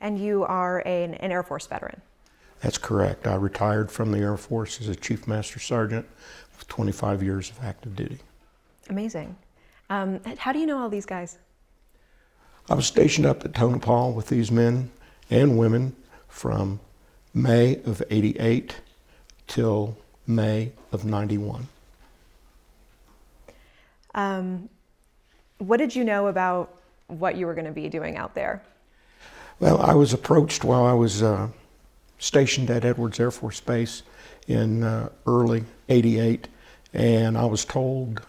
And you are an Air Force veteran. That's correct. I retired from the Air Force as a Chief Master Sergeant with 25 years of active duty. Amazing. How do you know all these guys? I was stationed up at Tonopah with these men and women from May of '88 till May of '91. What did you know about what you were going to be doing out there? Well, I was approached while I was stationed at Edwards Air Force Base in early '88, and I was told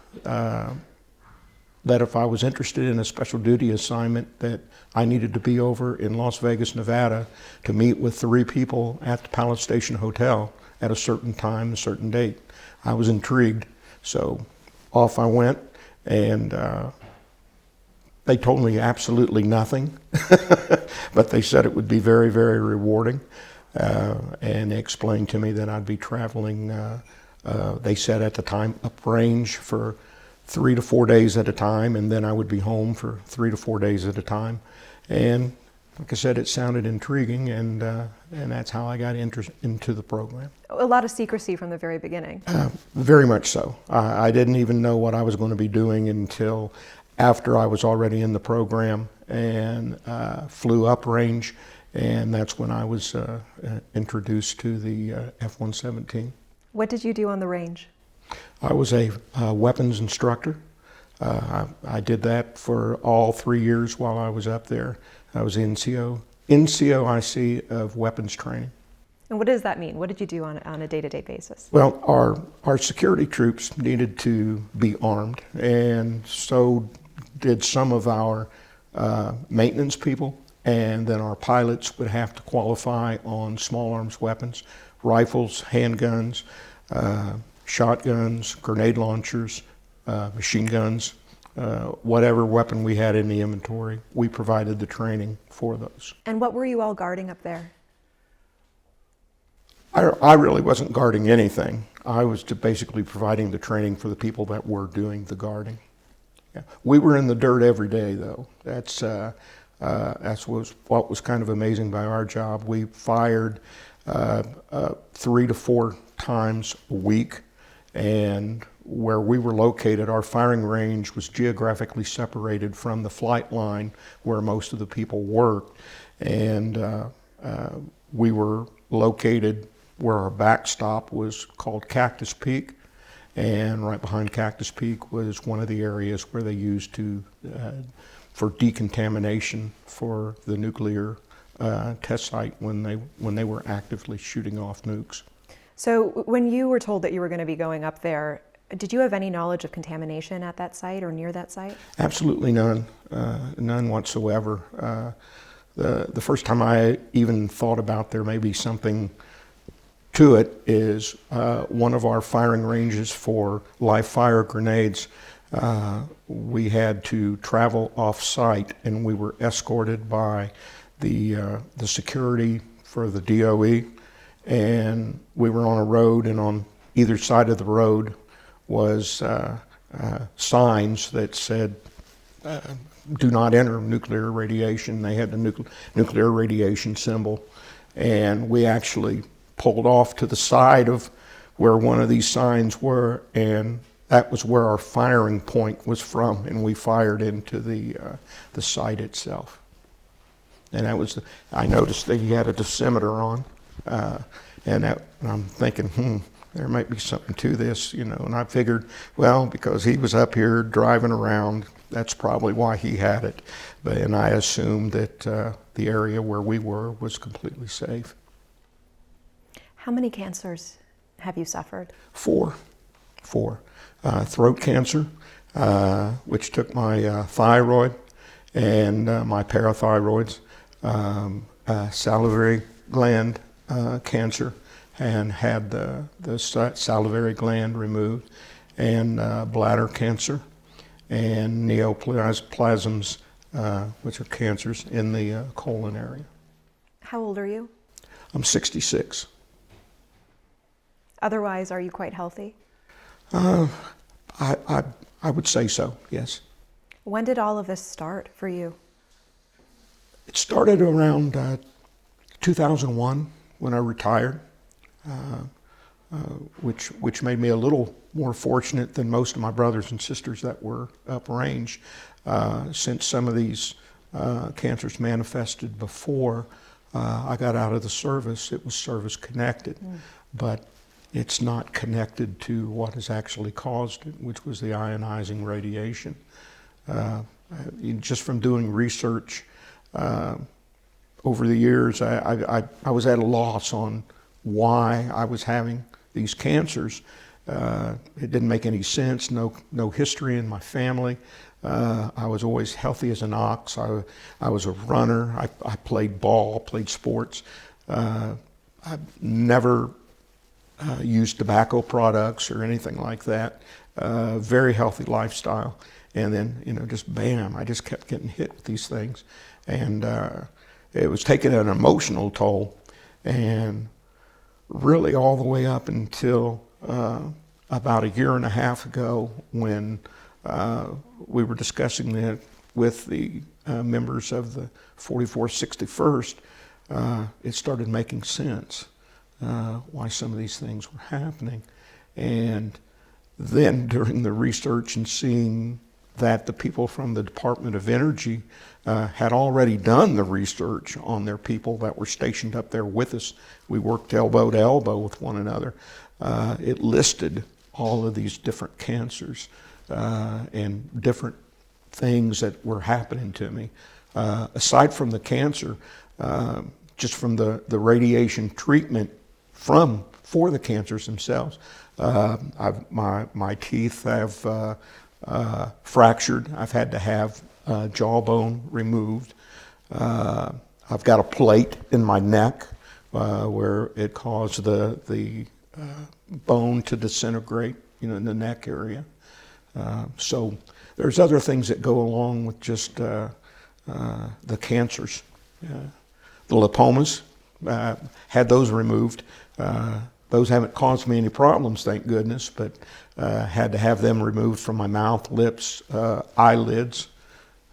that if I was interested in a special duty assignment that I needed to be over in Las Vegas, Nevada to meet with 3 people at the Palace Station Hotel at a certain time, a certain date. I was intrigued, so off I went, and they told me absolutely nothing, but they said it would be very, very rewarding, and they explained to me that I'd be traveling, they said at the time, uprange for 3 to 4 days at a time, and then I would be home for 3 to 4 days at a time. And like I said, it sounded intriguing, and that's how I got into the program. A lot of secrecy from the very beginning. Very much so. I didn't even know what I was going to be doing until after I was already in the program and flew uprange, and that's when I was introduced to the F-117. What did you do on the range? I was a weapons instructor. I did that for all 3 years while I was up there. I was NCOIC of weapons training. And what does that mean? What did you do on a day-to-day basis? Well, our security troops needed to be armed, and so did some of our maintenance people, and then our pilots would have to qualify on small arms weapons, rifles, handguns, shotguns, grenade launchers, machine guns, whatever weapon we had in the inventory, we provided the training for those. And what were you all guarding up there? I really wasn't guarding anything. I was basically providing the training for the people that were doing the guarding. Yeah. We were in the dirt every day, though. That's what was kind of amazing by our job. We fired 3 to 4 times a week, and where we were located, our firing range was geographically separated from the flight line where most of the people worked, and we were located where our backstop was called Cactus Peak, and right behind Cactus Peak was one of the areas where they used for decontamination for the nuclear test site when they were actively shooting off nukes. So when you were told that you were going to be going up there, did you have any knowledge of contamination at that site or near that site? Absolutely none, none whatsoever. The first time I even thought about there may be something to it is one of our firing ranges for live fire grenades. We had to travel off-site, and we were escorted by the security for the DOE, and we were on a road, and on either side of the road was signs that said, do not enter nuclear radiation. They had the nuclear radiation symbol, and we actually pulled off to the side of where one of these signs were, and that was where our firing point was from, and we fired into the site itself. And that was, I noticed that he had a dosimeter on, and I'm thinking, there might be something to this, you know, and I figured, well, because he was up here driving around, that's probably why he had it. And I assumed that the area where we were was completely safe. How many cancers have you suffered? 4. Throat cancer, which took my thyroid and my parathyroids, salivary gland cancer, and had the salivary gland removed, and bladder cancer, and neoplasms, which are cancers in the colon area. How old are you? I'm 66. Otherwise, are you quite healthy? I would say so, yes. When did all of this start for you? It started around 2001 when I retired, which made me a little more fortunate than most of my brothers and sisters that were uprange, since some of these cancers manifested before I got out of the service. It was service connected, but it's not connected to what has actually caused it, which was the ionizing radiation. Just from doing research over the years, I was at a loss on why I was having these cancers. It didn't make any sense. No history in my family. I was always healthy as an ox. I was a runner. I played ball, played sports. I've never used tobacco products or anything like that. Very healthy lifestyle. And then, just bam, I just kept getting hit with these things. And it was taking an emotional toll. And really all the way up until about a year and a half ago, when we were discussing that with the members of the 4461st, it started making sense why some of these things were happening. And then during the research and seeing that the people from the Department of Energy had already done the research on their people that were stationed up there with us. We worked elbow to elbow with one another. It listed all of these different cancers and different things that were happening to me. Aside from the cancer, just from the radiation treatment for the cancers themselves, my teeth have fractured. I've had to have jawbone removed. I've got a plate in my neck where it caused the bone to disintegrate, in the neck area. So there's other things that go along with just the cancers. The lipomas, had those removed. Those haven't caused me any problems, thank goodness, but had to have them removed from my mouth, lips, eyelids,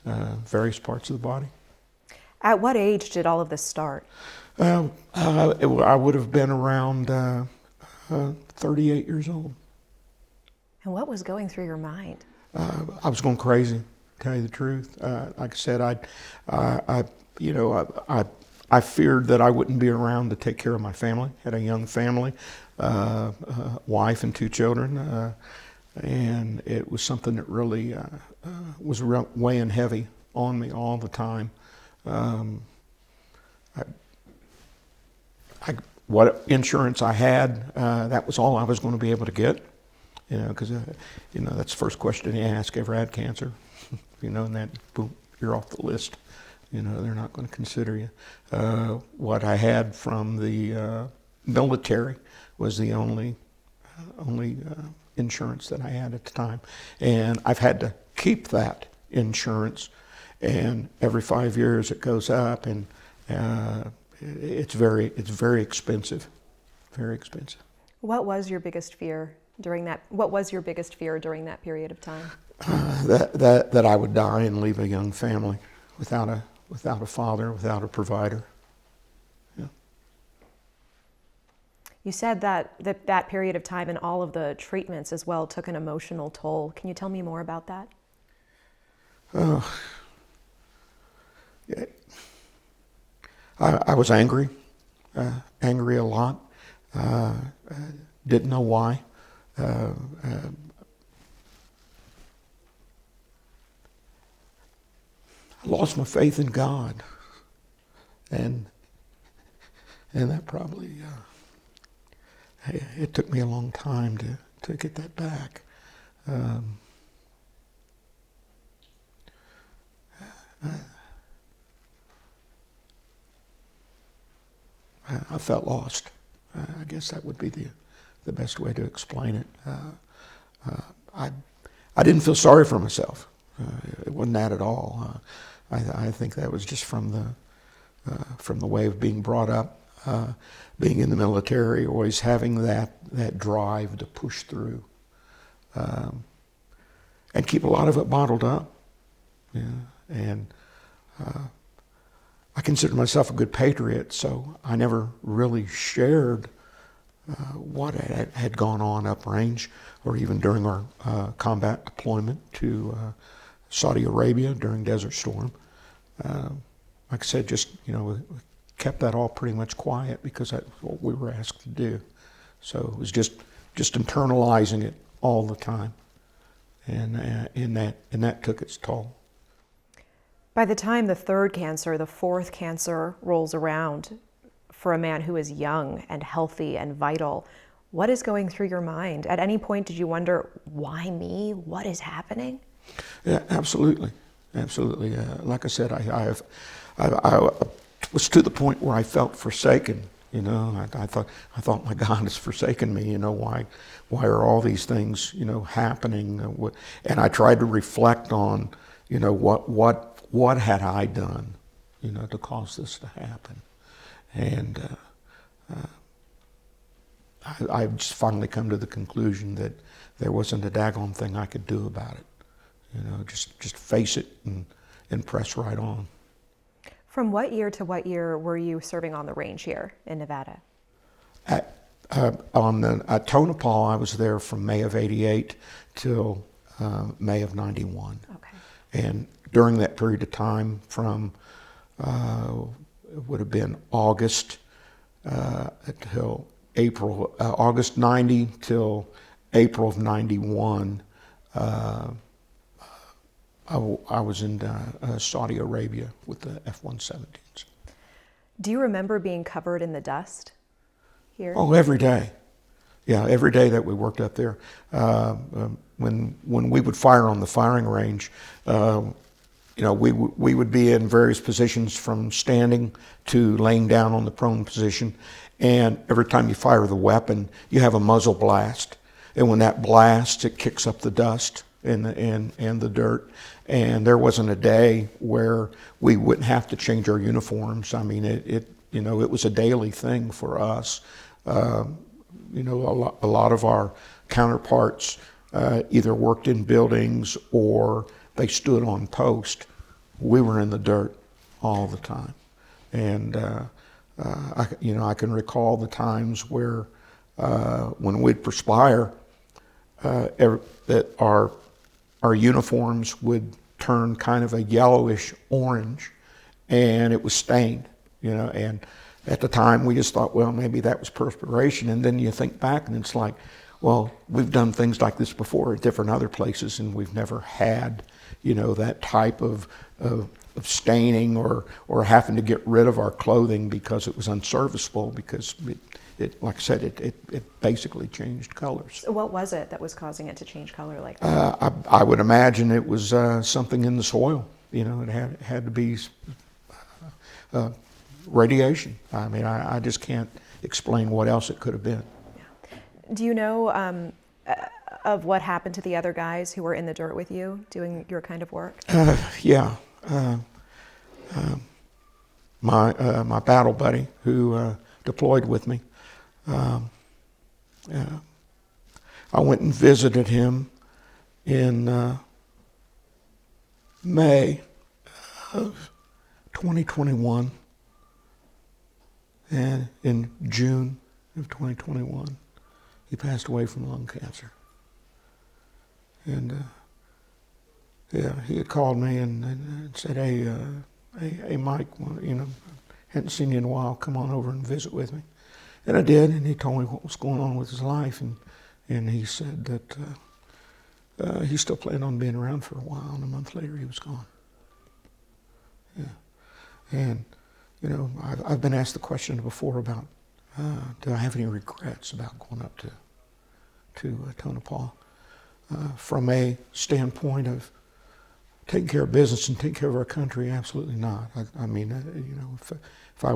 various parts of the body. At what age did all of this start? I would have been around 38 years old. And what was going through your mind? I was going crazy, to tell you the truth. Like I said, I feared that I wouldn't be around to take care of my family. Had a young family, wife and 2 children, and it was something that really was weighing heavy on me all the time. What insurance I had, that was all I was going to be able to get. Because that's the first question you ask. Ever had cancer? And that, boom, you're off the list. They're not going to consider you. What I had from the military was the only insurance that I had at the time, and I've had to keep that insurance. And every 5 years it goes up, and it's very expensive, very expensive. What was your biggest fear during that? What was your biggest fear during that period of time? That I would die and leave a young family without a father, without a provider. Yeah. You said that period of time and all of the treatments as well took an emotional toll. Can you tell me more about that? Yeah. I was angry a lot. Didn't know why. I lost my faith in God, and that probably it took me a long time to get that back. I felt lost. I guess that would be the best way to explain it. I didn't feel sorry for myself. It wasn't that at all. I think that was just from the way of being brought up, being in the military, always having that drive to push through, and keep a lot of it bottled up. Yeah. And I consider myself a good patriot, so I never really shared what had gone on uprange, or even during our combat deployment to Saudi Arabia during Desert Storm. Like I said, just we kept that all pretty much quiet because that's what we were asked to do. So it was just internalizing it all the time, and that took its toll. By the time the third cancer, the fourth cancer rolls around, for a man who is young and healthy and vital, what is going through your mind? At any point, did you wonder, why me? What is happening? Yeah, absolutely. Absolutely. Like I said, I was to the point where I felt forsaken. I thought my God has forsaken me. Why are all these things, happening? And I tried to reflect on, what had I done, to cause this to happen? And I just finally come to the conclusion that there wasn't a daggone thing I could do about it. Just face it and press right on. From what year to what year were you serving on the range here in Nevada? At Tonopah, I was there from May of '88 till May of '91. Okay. And during that period of time, from it would have been August until April, August '90 till April of '91. I was in Saudi Arabia with the F-117s. Do you remember being covered in the dust here? Oh, every day. Yeah, every day that we worked up there. When we would fire on the firing range, we would be in various positions from standing to laying down on the prone position. And every time you fire the weapon, you have a muzzle blast. And when that blasts, it kicks up the dust and the dirt. And there wasn't a day where we wouldn't have to change our uniforms. I mean, it was a daily thing for us. A lot of our counterparts either worked in buildings or they stood on post. We were in the dirt all the time. And I can recall the times where when we'd perspire, that our uniforms would turn kind of a yellowish orange, and it was stained, and at the time we just thought, well, maybe that was perspiration. And then you think back and it's like, well, we've done things like this before at different other places, and we've never had, that type of staining or having to get rid of our clothing because it was unserviceable, because it like I said, it basically changed colors. So what was it that was causing it to change color like that? I would imagine it was something in the soil. It had to be radiation. I mean, I just can't explain what else it could have been. Yeah. Do you know of what happened to the other guys who were in the dirt with you doing your kind of work? Yeah. My battle buddy who deployed with me, I went and visited him in May of 2021, and in June of 2021, he passed away from lung cancer. And he had called me and said, hey, Mike, hadn't seen you in a while, come on over and visit with me. And I did, and he told me what was going on with his life, and he said that he still planned on being around for a while, and a month later he was gone. Yeah. And, I've been asked the question before about, do I have any regrets about going up to Tonopah? From a standpoint of taking care of business and taking care of our country, absolutely not. I mean, if I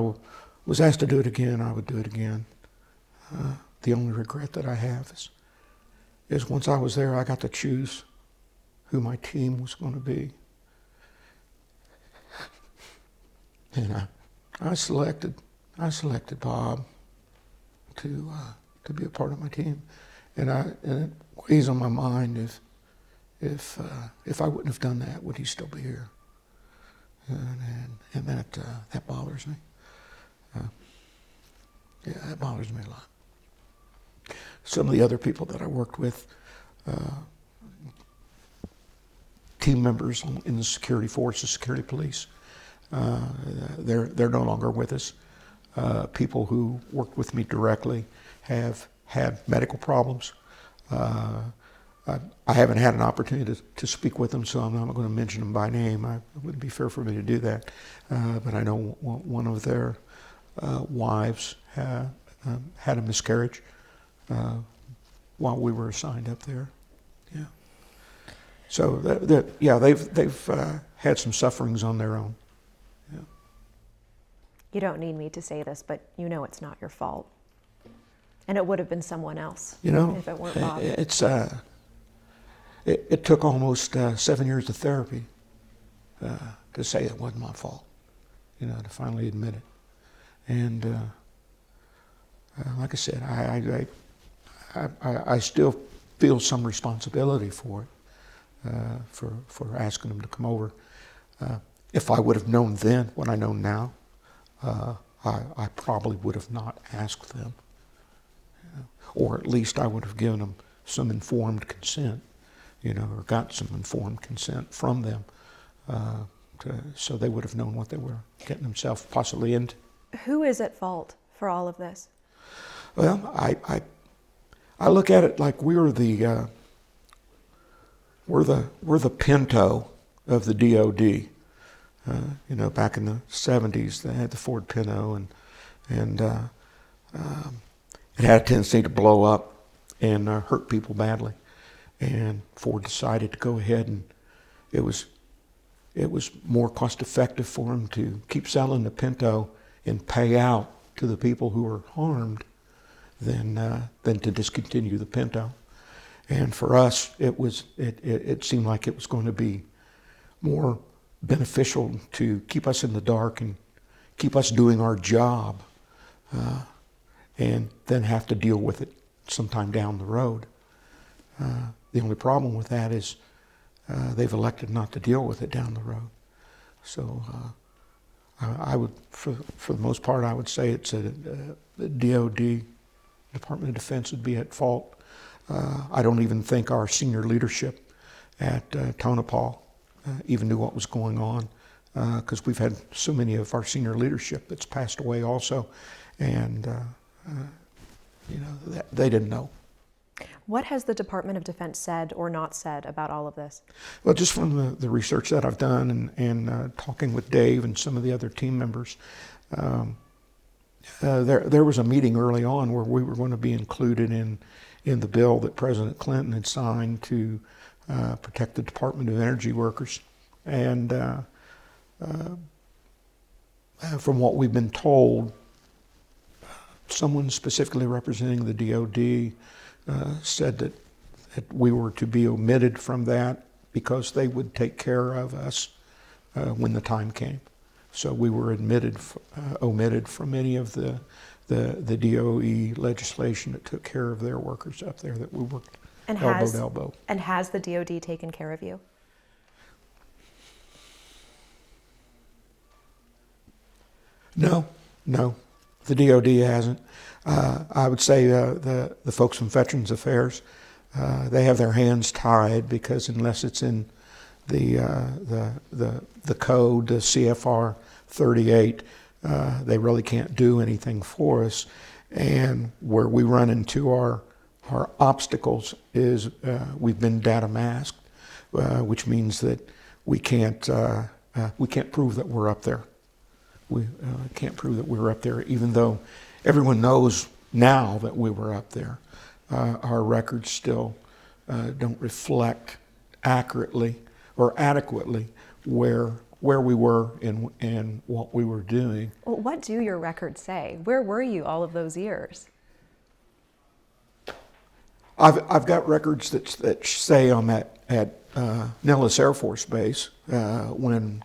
was asked to do it again, I would do it again. The only regret that I have is once I was there, I got to choose who my team was going to be. And I selected Bob to be a part of my team. And it weighs on my mind if I wouldn't have done that, would he still be here? and that bothers me. Yeah, that bothers me a lot. Some of the other people that I worked with, team members in the security force, the security police, they're no longer with us. People who worked with me directly have had medical problems. I haven't had an opportunity to speak with them, so I'm not going to mention them by name. It wouldn't be fair for me to do that. But I know one of their wives had a miscarriage while we were assigned up there. Yeah. So they've had some sufferings on their own. Yeah. You don't need me to say this, but you know it's not your fault. And it would have been someone else, if it weren't Bob. It took almost 7 years of therapy to say it wasn't my fault, to finally admit it. And like I said, I still feel some responsibility for it, for asking them to come over. If I would have known then what I know now, I probably would have not asked them. Or at least I would have given them some informed consent, or got some informed consent from them, so they would have known what they were getting themselves possibly into. Who is at fault for all of this? Well, I look at it like we're the Pinto of the DOD. Back in the 70s, they had the Ford Pinto, and it had a tendency to blow up and hurt people badly. And Ford decided to go ahead, and it was more cost effective for them to keep selling the Pinto and pay out to the people who were harmed than to discontinue the Pinto. And for us, it seemed like it was going to be more beneficial to keep us in the dark and keep us doing our job, and then have to deal with it sometime down the road. The only problem with that is they've elected not to deal with it down the road. So I would, for the most part, I would say it's the DOD, Department of Defense, would be at fault. I don't even think our senior leadership at Tonopah even knew what was going on, because we've had so many of our senior leadership that's passed away also, and they didn't know. What has the Department of Defense said or not said about all of this? Well, just from the research that I've done and talking with Dave and some of the other team members, there was a meeting early on where we were going to be included in the bill that President Clinton had signed to protect the Department of Energy workers. And from what we've been told, someone specifically representing the DOD said that we were to be omitted from that because they would take care of us when the time came. So we were omitted from any of the DOE legislation that took care of their workers up there, that we worked elbow to elbow. And has the DOD taken care of you? No, the DOD hasn't. I would say the folks from Veterans Affairs, they have their hands tied, because unless it's in the code, the CFR 38, they really can't do anything for us. And where we run into our obstacles is we've been data masked, which means that we can't prove that we're up there. We can't prove that we were up there, even though everyone knows now that we were up there. Our records still don't reflect accurately or adequately where we were and what we were doing. Well, what do your records say? Where were you all of those years? I've got records that say I'm at Nellis Air Force Base when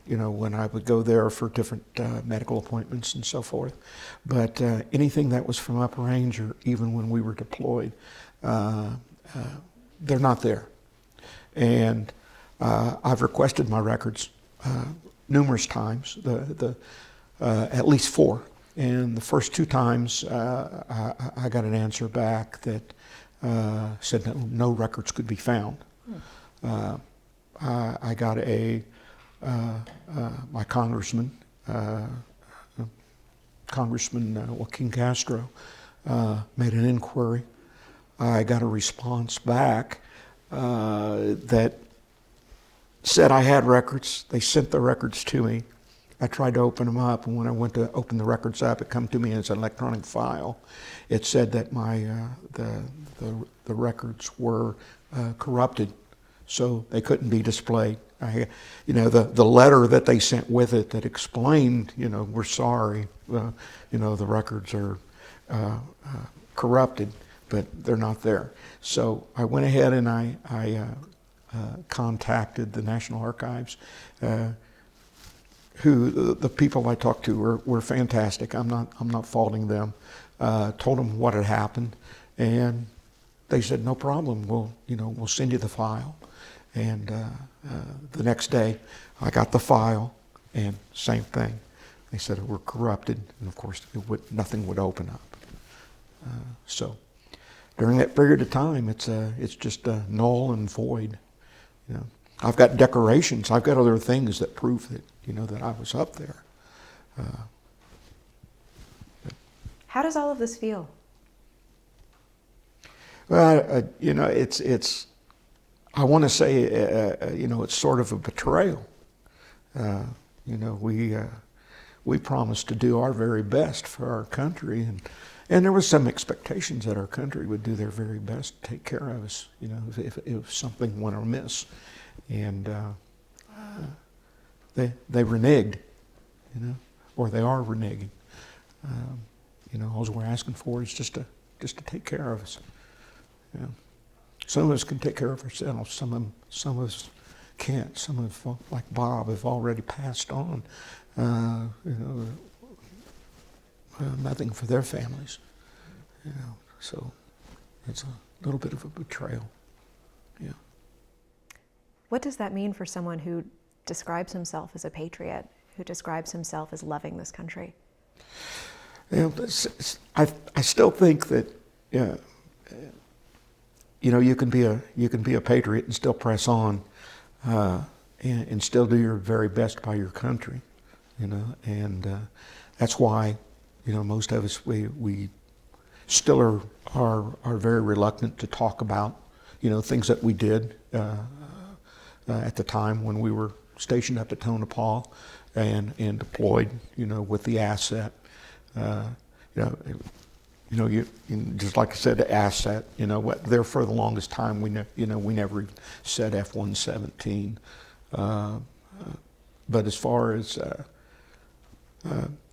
I would go there for different medical appointments and so forth. But anything that was from uprange, or even when we were deployed, they're not there. And I've requested my records numerous times, at least 4. And the first 2 times, I got an answer back that said that no records could be found. I got my congressman, Congressman Joaquin Castro, made an inquiry. I got a response back that said I had records. They sent the records to me. I tried to open them up, and when I went to open the records up, it come to me as an electronic file. It said that the records were corrupted, so they couldn't be displayed. The letter that they sent with it that explained, we're sorry, the records are corrupted, but they're not there. So I went ahead and I contacted the National Archives, who the people I talked to were fantastic. I'm not faulting them. Told them what had happened, and they said no problem. We'll send you the file. And the next day, I got the file, and same thing. They said it were corrupted, and of course, nothing would open up. So during that period of time, it's just null and void. I've got decorations. I've got other things that prove that that I was up there. How does all of this feel? Well, it's. I want to say, it's sort of a betrayal. We promised to do our very best for our country, and there was some expectations that our country would do their very best to take care of us, if something went amiss. And they reneged, or they are reneging. All we're asking for is just to take care of us. Some of us can take care of ourselves. Some of us can't. Some of us, like Bob, have already passed on. Nothing for their families. So it's a little bit of a betrayal. Yeah. What does that mean for someone who describes himself as a patriot, who describes himself as loving this country? I still think that you can be a patriot and still press on, and still do your very best by your country, and that's why most of us we still are very reluctant to talk about things that we did at the time when we were stationed up at Tonopah and deployed with the asset. Just like I said, the asset. There for the longest time we never said F-117. But as far as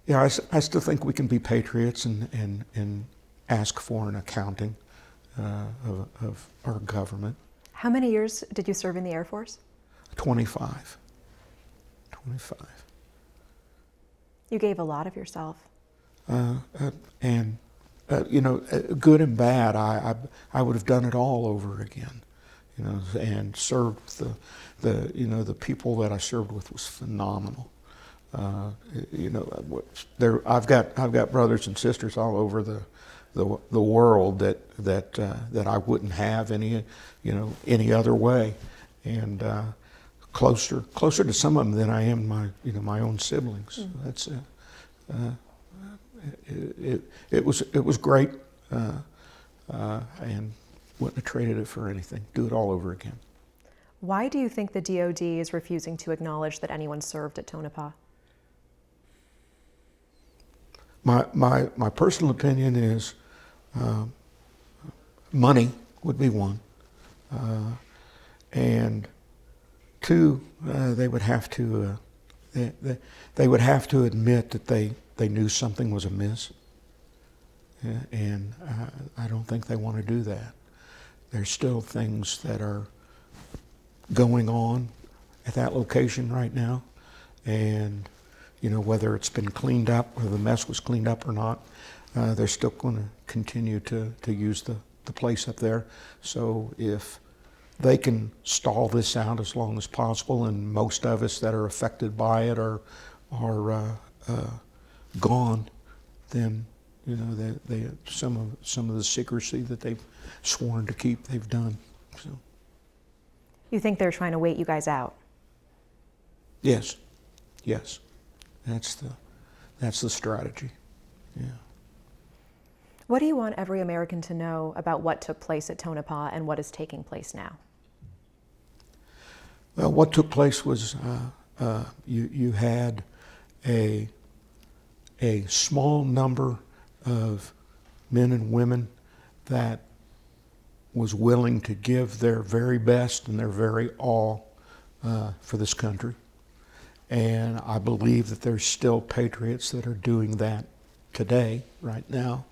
I still think we can be patriots and ask for an accounting of our government. How many years did you serve in the Air Force? 25. You gave a lot of yourself. And good and bad, I would have done it all over again, and served the people that I served with was phenomenal. I've got brothers and sisters all over the world that I wouldn't have any other way, and closer to some of them than I am my own siblings. Mm-hmm. That's it was great, and wouldn't have traded it for anything. Do it all over again. Why do you think the DoD is refusing to acknowledge that anyone served at Tonopah? My personal opinion is money would be one, and two, they would have to admit that they knew something was amiss, and I don't think they want to do that. There's still things that are going on at that location right now, and whether it's been cleaned up or the mess was cleaned up or not, they're still going to continue to use the place up there. So if they can stall this out as long as possible, and most of us that are affected by it are gone, then some of the secrecy that they've sworn to keep, they've done. So. You think they're trying to wait you guys out? Yes, that's the strategy. Yeah. What do you want every American to know about what took place at Tonopah and what is taking place now? Well, what took place was you had a small number of men and women that was willing to give their very best and their very all for this country. And I believe that there's still patriots that are doing that today, right now.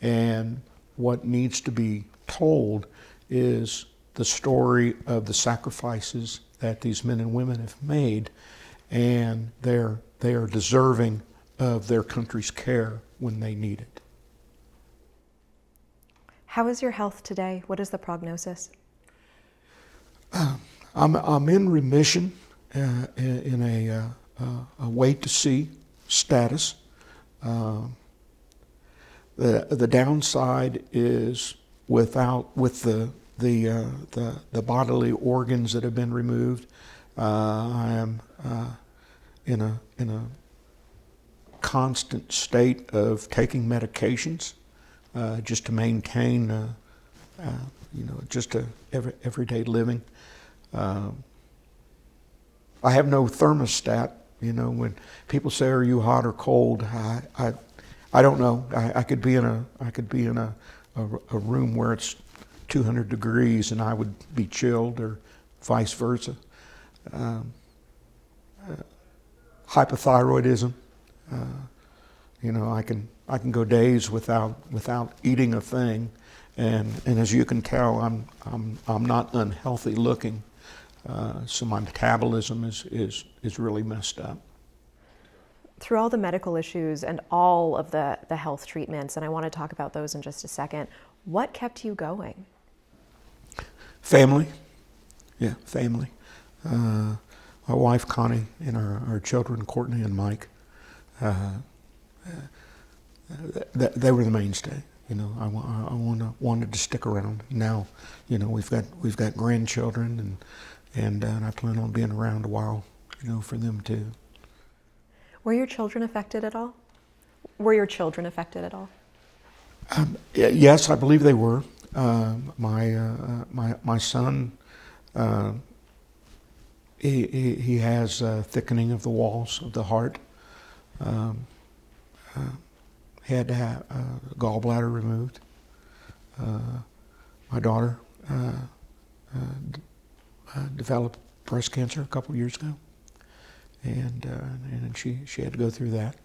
And what needs to be told is the story of the sacrifices that these men and women have made, and they are deserving of their country's care when they need it. How is your health today? What is the prognosis? I'm in remission, in a wait to see status. The downside is with the bodily organs that have been removed. I am in a constant state of taking medications just to maintain just everyday living. I have no thermostat. When people say, "Are you hot or cold?" I don't know. I could be in a room where it's 200 degrees and I would be chilled, or vice versa. Hypothyroidism. I can go days without eating a thing, and as you can tell, I'm not unhealthy looking. So my metabolism is really messed up. Through all the medical issues and all of the health treatments, and I want to talk about those in just a second, what kept you going? Family. Yeah, family. My wife, Connie, and our children, Courtney and Mike, they were the mainstay. I wanted to stick around. Now, we've got grandchildren, and I plan on being around a while, for them too. Were your children affected at all? Yes, I believe they were. My son, he has thickening of the walls of the heart. He had to have gallbladder removed. My daughter developed breast cancer a couple years ago, and she had to go through that.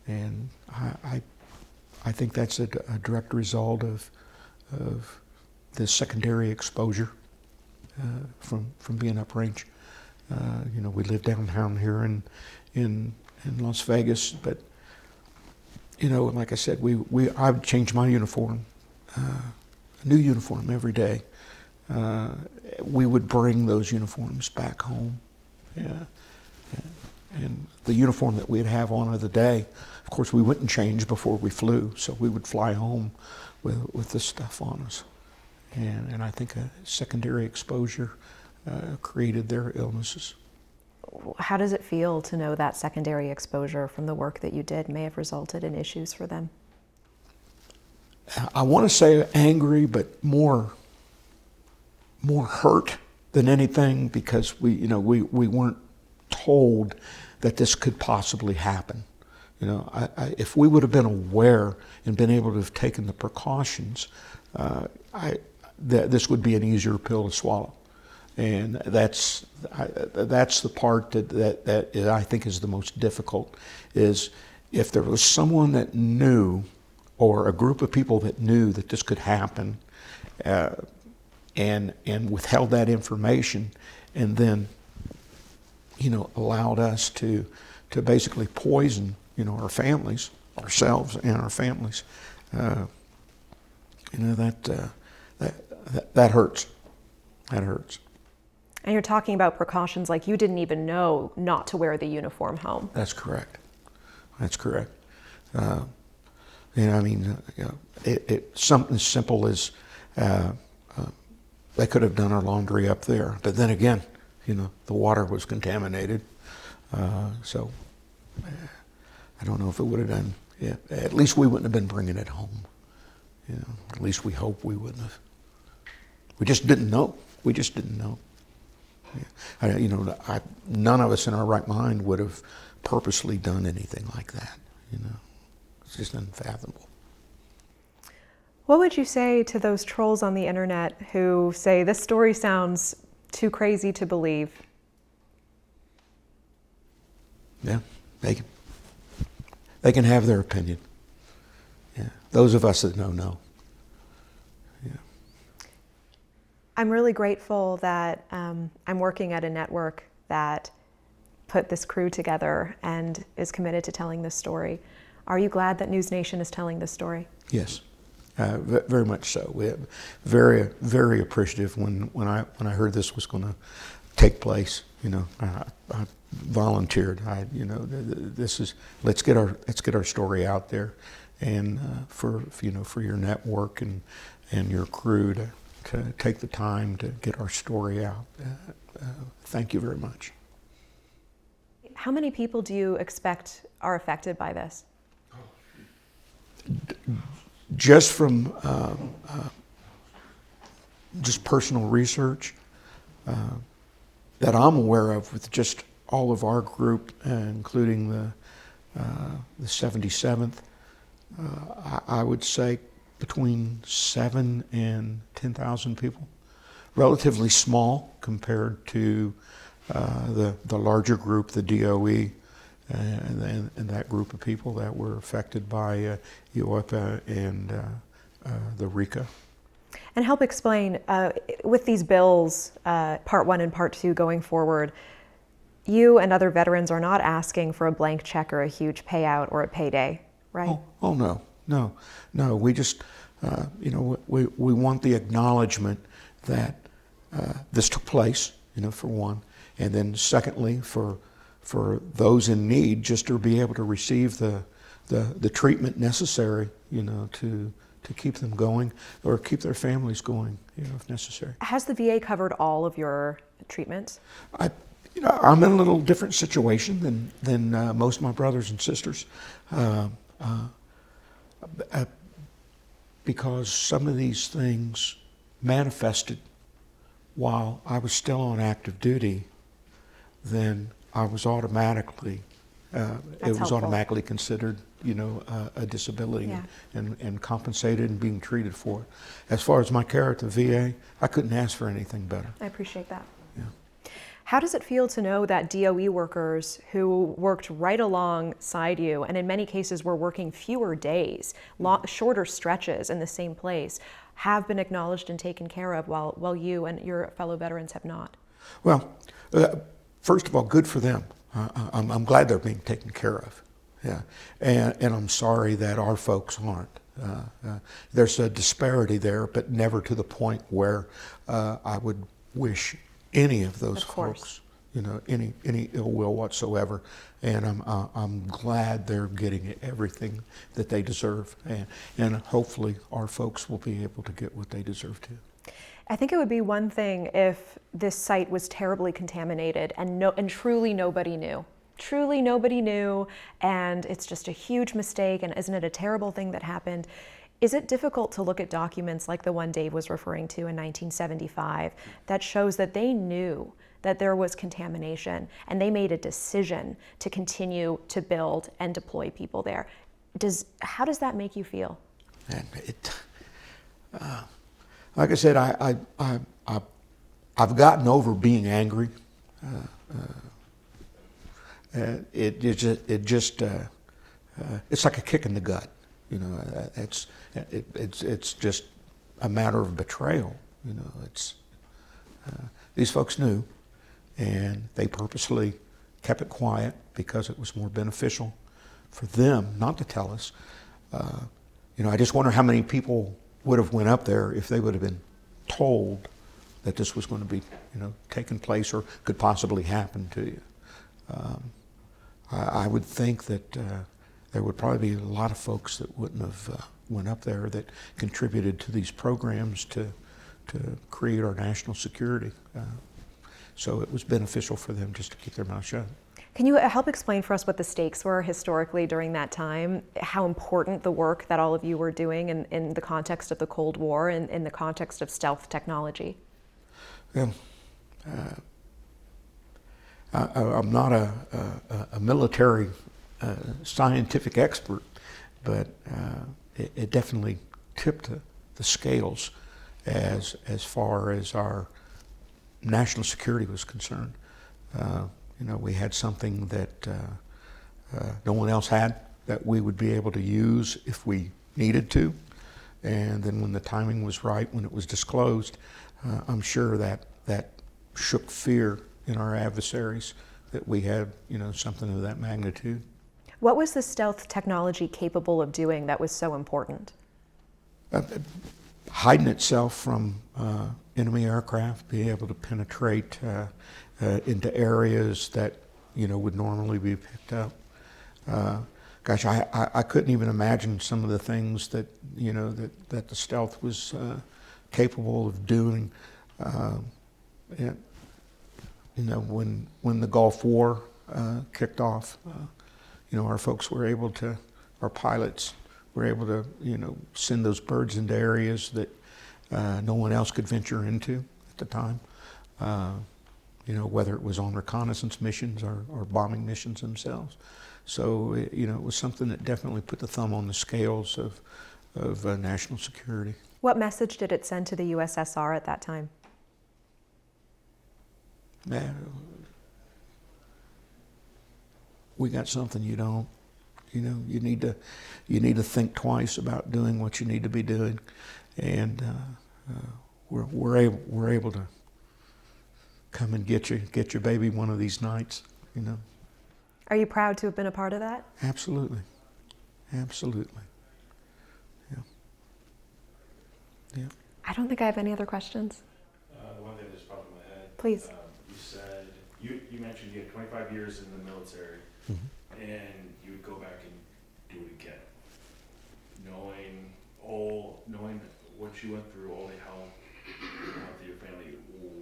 And I think that's a direct result of the secondary exposure from being uprange. We live downtown here in Las Vegas, but like I said, I would change my uniform, a new uniform every day. We would bring those uniforms back home. Yeah. And the uniform that we'd have on of the day, of course, we wouldn't change before we flew, so we would fly home with this stuff on us. And I think a secondary exposure created their illnesses. How does it feel to know that secondary exposure from the work that you did may have resulted in issues for them? I want to say angry, but more hurt than anything, because we weren't told that this could possibly happen. If we would have been aware and been able to have taken the precautions, this would be an easier pill to swallow. And that's the part that I think is the most difficult, is if there was someone that knew, or a group of people that knew that this could happen, and withheld that information, and then allowed us to basically poison our families, ourselves and our families, that hurts. That hurts. And you're talking about precautions like you didn't even know not to wear the uniform home. That's correct. That's correct. I mean, something as simple as they could have done our laundry up there, but then again, the water was contaminated, so I don't know if it would have done. Yeah, at least we wouldn't have been bringing it home. At least we hope we wouldn't have. We just didn't know. We just didn't know. Yeah. None of us in our right mind would have purposely done anything like that. It's just unfathomable. What would you say to those trolls on the internet who say this story sounds too crazy to believe? Yeah, they can have their opinion. Yeah, those of us that know. Yeah. I'm really grateful that I'm working at a network that put this crew together and is committed to telling this story. Are you glad that NewsNation is telling this story? Yes, very much so. We're very, very appreciative when I heard this was going to take place. I volunteered. Let's get our story out there, and for your network and your crew to take the time to get our story out. Thank you very much. How many people do you expect are affected by this? Just from just personal research that I'm aware of, with just all of our group, including the 77th, I would say between 7,000 and 10,000 people. Relatively small compared to the larger group, the DOE, and that group of people that were affected by UOPA and the RICA. And help explain, with these bills, Part 1 and Part 2 going forward, you and other veterans are not asking for a blank check or a huge payout or a payday, right? Oh no. We just, we want the acknowledgement that this took place, for one, and then secondly, for those in need, just to be able to receive the treatment necessary, to keep them going or keep their families going, if necessary. Has the VA covered all of your treatments? I'm in a little different situation than most of my brothers and sisters, because some of these things manifested while I was still on active duty. Then I was automatically, automatically considered, a disability, yeah, and compensated and being treated for it. As far as my care at the VA, I couldn't ask for anything better. I appreciate that. Yeah. How does it feel to know that DOE workers who worked right alongside you, and in many cases were working fewer days, shorter stretches in the same place, have been acknowledged and taken care of while you and your fellow veterans have not? Well, first of all, good for them. I'm glad they're being taken care of. Yeah, and I'm sorry that our folks aren't. There's a disparity there, but never to the point where I would wish any of those folks, any ill will whatsoever. And I'm glad they're getting everything that they deserve, and hopefully our folks will be able to get what they deserve too. I think it would be one thing if this site was terribly contaminated and truly nobody knew. Truly nobody knew, and it's just a huge mistake, and isn't it a terrible thing that happened? Is it difficult to look at documents like the one Dave was referring to in 1975 that shows that they knew that there was contamination and they made a decision to continue to build and deploy people there? How does that make you feel? And like I said, I've gotten over being angry. It's like a kick in the gut. It's just a matter of betrayal. These folks knew, and they purposely kept it quiet because it was more beneficial for them not to tell us. I just wonder how many people would have went up there if they would have been told that this was going to be, taking place or could possibly happen to you. I would think that there would probably be a lot of folks that wouldn't have went up there that contributed to these programs to create our national security. So it was beneficial for them just to keep their mouth shut. Can you help explain for us what the stakes were historically during that time? How important the work that all of you were doing in the context of the Cold War and in the context of stealth technology? Well, I'm not a military scientific expert, but it definitely tipped the scales as far as our national security was concerned. We had something that no one else had that we would be able to use if we needed to. And then when the timing was right, when it was disclosed, I'm sure that shook fear in our adversaries that we had, something of that magnitude. What was the stealth technology capable of doing that was so important? Hiding itself from enemy aircraft, be able to penetrate into areas that would normally be picked up. Gosh, I couldn't even imagine some of the things that that the stealth was capable of doing. When the Gulf War kicked off, our folks were able to, our pilots were able to, send those birds into areas that no one else could venture into at the time. Whether it was on reconnaissance missions or bombing missions themselves. So, it was something that definitely put the thumb on the scales of national security. What message did it send to the USSR at that time? We got something you don't. You need to think twice about doing what you need to be doing, and we're able to come and get your baby one of these nights. Are you proud to have been a part of that? Absolutely. Yeah. I don't think I have any other questions. One thing that just popped in my head. Please. You said, you mentioned you had 25 years in the military, and you would go back and do it again. Knowing what you went through, all the help to your family,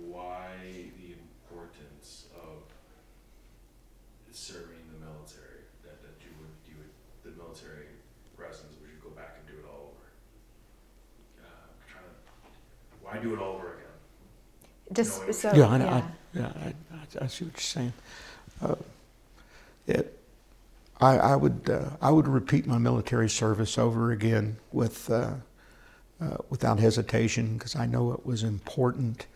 why the importance of serving the military, that you would the military presence, would you go back and do it all over? Why do it all over again? Just so, I see what you're saying. I would repeat my military service over again without hesitation, because I know it was important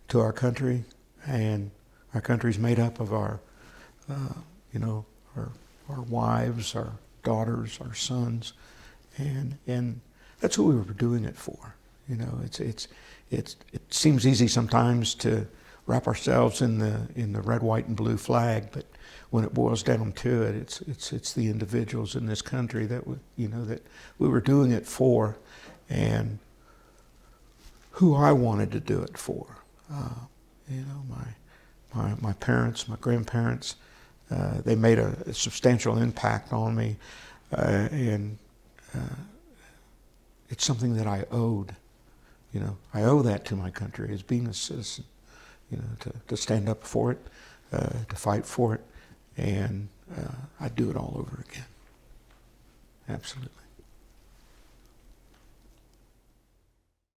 to our country, and our country's made up of our wives, our daughters, our sons, and that's what we were doing it for. It seems easy sometimes to wrap ourselves in the red, white, and blue flag, but when it boils down to it, it's the individuals in this country that that we were doing it for, and who I wanted to do it for. My parents, my grandparents, they made a substantial impact on me, and it's something that I owed. I owe that to my country as being a citizen, to stand up for it, to fight for it, and I'd do it all over again. Absolutely.